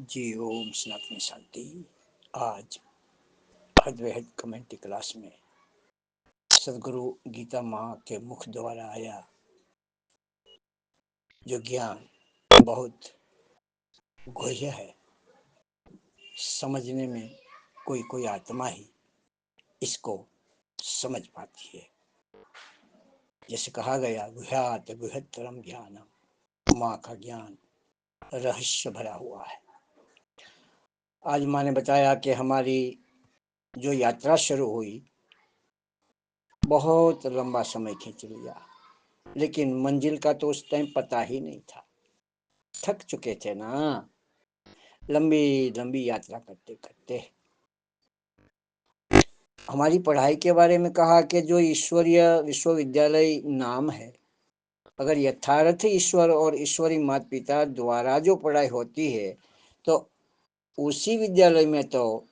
जी ओम सनातन शांति। आज अद्वैत commentary class में सदगुरु गीता माँ के मुख द्वारा आया जो ज्ञान बहुत गुह्य है, समझने में कोई कोई आत्मा ही इसको समझ पाती है। जैसे कहा गया, गुह्यात गुह्यतरम ज्ञानम, माँ का ज्ञान रहस्य भरा हुआ है। आज माँ ने बताया कि हमारी जो यात्रा शुरू हुई बहुत लंबा समय खींच लिया, लेकिन मंजिल का तो उस टाइम पता ही नहीं था। थक चुके थे ना, लंबी लंबी यात्रा करते करते। हमारी पढ़ाई के बारे में कहा कि जो ईश्वरीय विश्वविद्यालय नाम है, अगर यथार्थ ईश्वर और ईश्वरी माता पिता द्वारा जो पढ़ाई होती है तो उसी विद्यालय में तो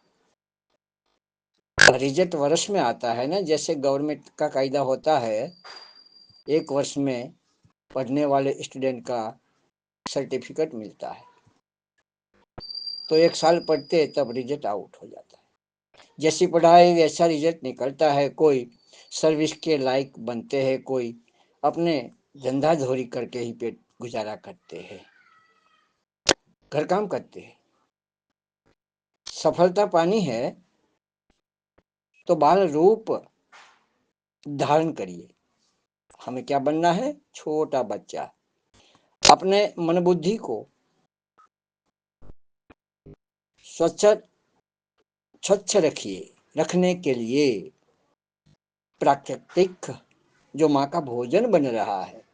रिजल्ट वर्ष में आता है ना। जैसे गवर्नमेंट का कायदा होता है, एक वर्ष में पढ़ने वाले स्टूडेंट का सर्टिफिकेट मिलता है, तो एक साल पढ़ते तब रिजल्ट आउट हो जाता है। जैसी पढ़ाई वैसा रिजल्ट निकलता है। कोई सर्विस के लायक बनते हैं, कोई अपने धंधा धोरी करके ही पेट गुजारा करते हैं, घर काम करते हैं। सफलता पानी है तो बाल रूप धारण करिए। हमें क्या बनना है? छोटा बच्चा। अपने मन बुद्धि को स्वच्छ रखिए। रखने के लिए प्राकृतिक जो माँ का भोजन बन रहा है,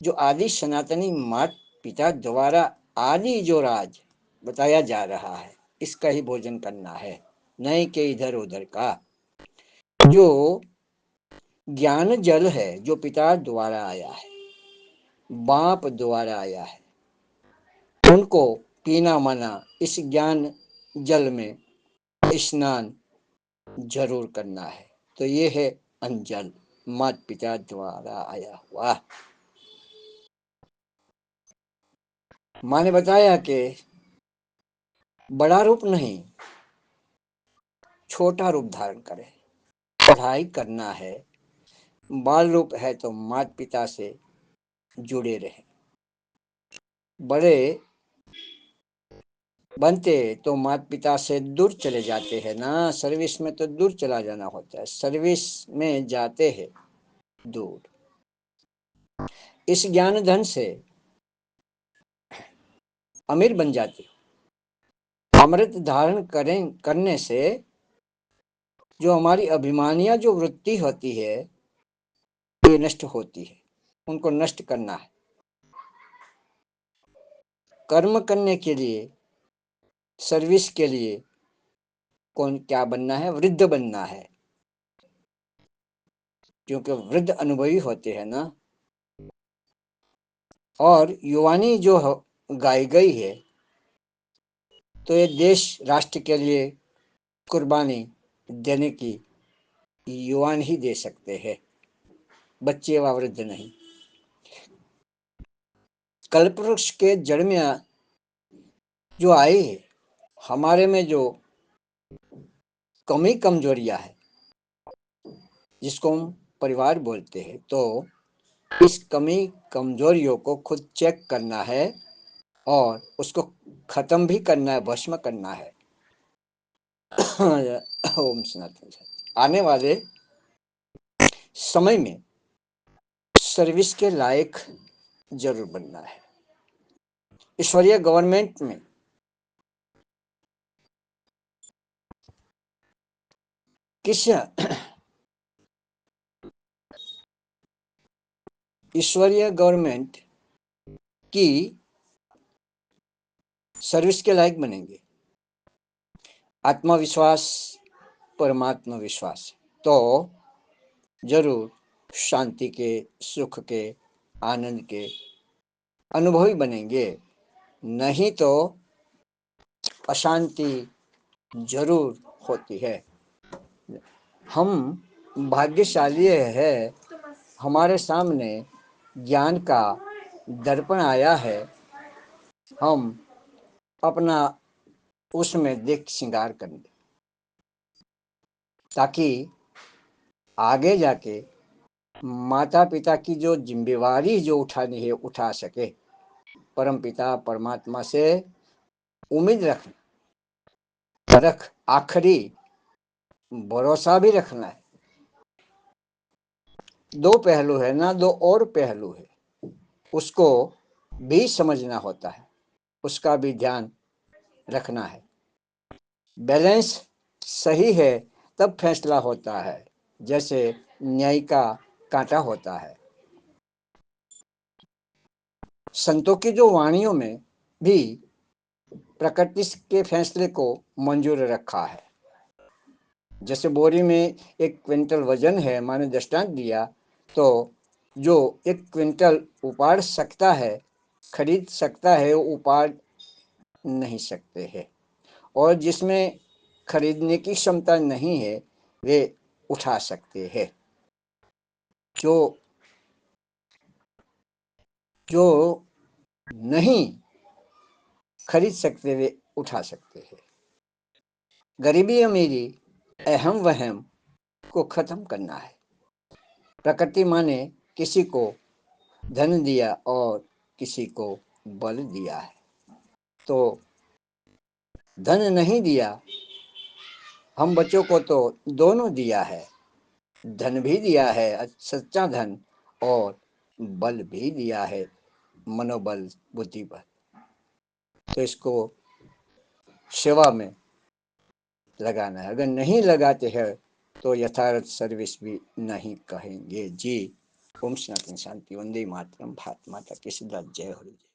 जो आदि सनातनी माता पिता द्वारा आदि जो राज बताया जा रहा है, इसका ही भोजन करना है, नहीं कि इधर उधर का। जो ज्ञान जल है, जो पिता द्वारा आया है, बाप द्वारा आया है, उनको पीना मना। इस ज्ञान जल में स्नान जरूर करना है। तो ये है अंजल, माता पिता द्वारा आया हुआ। माँ ने बताया कि बड़ा रूप नहीं, छोटा रूप धारण करें। पढ़ाई करना है, बाल रूप है तो माता पिता से जुड़े रहे। बड़े बनते तो माता पिता से दूर चले जाते हैं ना। सर्विस में तो दूर चला जाना होता है, सर्विस में जाते हैं दूर। इस ज्ञान धन से अमीर बन जाते हो। अमृत धारण करने से जो हमारी अभिमानियां जो वृत्ति होती है ये नष्ट होती है, उनको नष्ट करना है। कर्म करने के लिए, सर्विस के लिए कौन क्या बनना है? वृद्ध बनना है, क्योंकि वृद्ध अनुभवी होते हैं ना। और युवानी जो गाई गई है, तो ये देश राष्ट्र के लिए कुर्बानी देने की युवान ही दे सकते हैं, बच्चे व वृद्ध नहीं। कल्पवृक्ष के जड़ में जो आई है, हमारे में जो कमी कमजोरियां है, जिसको हम परिवार बोलते हैं, तो इस कमी कमजोरियों को खुद चेक करना है और उसको खत्म भी करना है, भस्म करना है। ओम सनातन। आने वाले समय में सर्विस के लायक जरूर बनना है। ईश्वरीय गवर्नमेंट में किस ईश्वरीय गवर्नमेंट की सर्विस के लायक बनेंगे। आत्मविश्वास, परमात्मा विश्वास, तो जरूर शांति के, सुख के, आनंद के अनुभवी बनेंगे। नहीं तो अशांति जरूर होती है। हम भाग्यशाली है, हमारे सामने ज्ञान का दर्पण आया है। हम अपना उसमें देख श्रृंगार कर दे, ताकि आगे जाके माता पिता की जो जिम्मेवारी जो उठानी है उठा सके। परम पिता परमात्मा से उम्मीद रख आखिरी भरोसा भी रखना है। दो पहलू है ना, दो और पहलू है, उसको भी समझना होता है, उसका भी ध्यान रखना है। बैलेंस सही है तब फैसला होता है, जैसे न्याय का कांटा होता है। संतों की जो वाणियों में भी प्रकृति के फैसले को मंजूर रखा है। जैसे बोरी में 1 क्विंटल वजन है, माने दृष्टांत दिया, तो जो 1 क्विंटल उपाड़ सकता है, खरीद सकता है, वो उपाड़ नहीं सकते हैं। और जिसमें खरीदने की क्षमता नहीं है वे उठा सकते हैं। जो जो नहीं खरीद सकते वे उठा सकते हैं। गरीबी अमीरी अहम वहम को खत्म करना है। प्रकृति माँ ने किसी को धन दिया और किसी को बल दिया है, तो धन नहीं दिया, हम बच्चों को तो दोनों दिया है, धन भी दिया है सच्चा धन, और बल भी दिया है, मनोबल बुद्धि बल। तो इसको सेवा में लगाना है। अगर नहीं लगाते हैं तो यथार्थ सर्विस भी नहीं कहेंगे। जी, ओम सनातन शांति, वंदे मातरम, भारत माता की सदा जय हो।